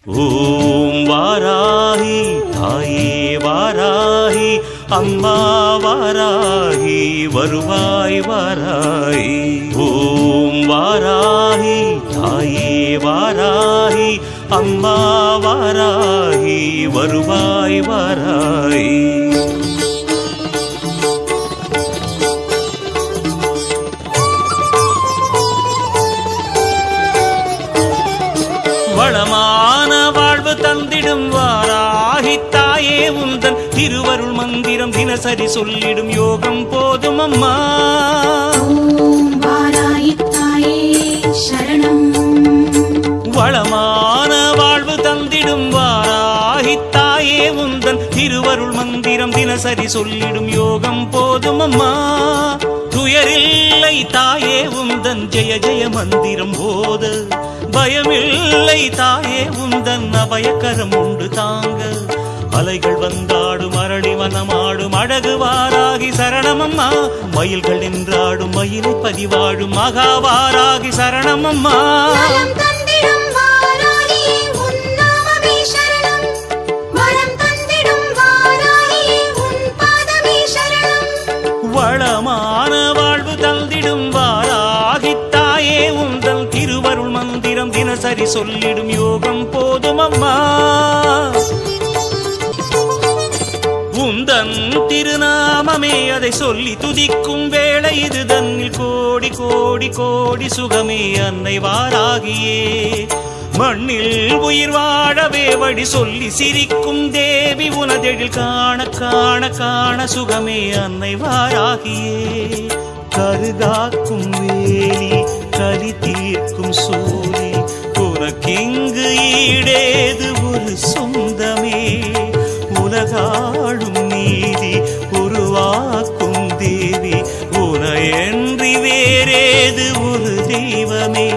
ஓம் வாராகி தாயே வாராகி அம்மா வாராகி வருவாய் வாராகி. ஓம் வாராகி தாயே வாராகி அம்மா வாராகி வருவாய் வாராகி. வளமான வாழ்வு தந்திடும் வாராகி தாயே உந்தன் திருவருள் மந்திரம் தினசரி சொல்லிடும் யோகம் போதும் அம்மா. வாராகி தாயே சரணம். வளமான வாழ்வு தந்திடும் வாராகி தாயே உந்தன் திருவருள் மந்திரம் தினசரி சொல்லிடும் யோகம் போதும் அம்மா. துயரில்லை தாயே உந்தன் ஜெய ஜெய மந்திரம் போத, பயமில்லை தாயே உந்தன் அபயக்கரம் உண்டு தாங்க. அலைகள் வந்தாடும் அரளி வனமாடும் அழகு வாராகி சரணமம்மா. மயில்கள் நின்றாடும் மயிலை பதிவாடும் மகாவாராகி சரணமம்மா. வளமான வாழ்வு தந்திடும் வாராகி தாயே உந்தன் திருவருள் மந்திரம் தினசரி சொல்லிடும் யோகம் போதும் அம்மா. உந்தன் திருநாமமே அதை சொல்லி துதிக்கும் வேளை இது தன்னில் கோடி கோடி கோடி சுகமே அன்னை வாராகியே. மண்ணில் உயிர் வாழவே வழி சொல்லி சிரிக்கும் தேவி உனதெழில் காண காண காண சுகமே அன்னை வாராகியே. கருகாக்கும் வேலி கலி தீர்க்கும் சூரி உனக்கிங்கு ஈடேது ஒரு சொந்தமே. உலகாளும் நீதி உருவாக்கும் தேவி உனையன்றி வேறேது ஒரு தெய்வமே.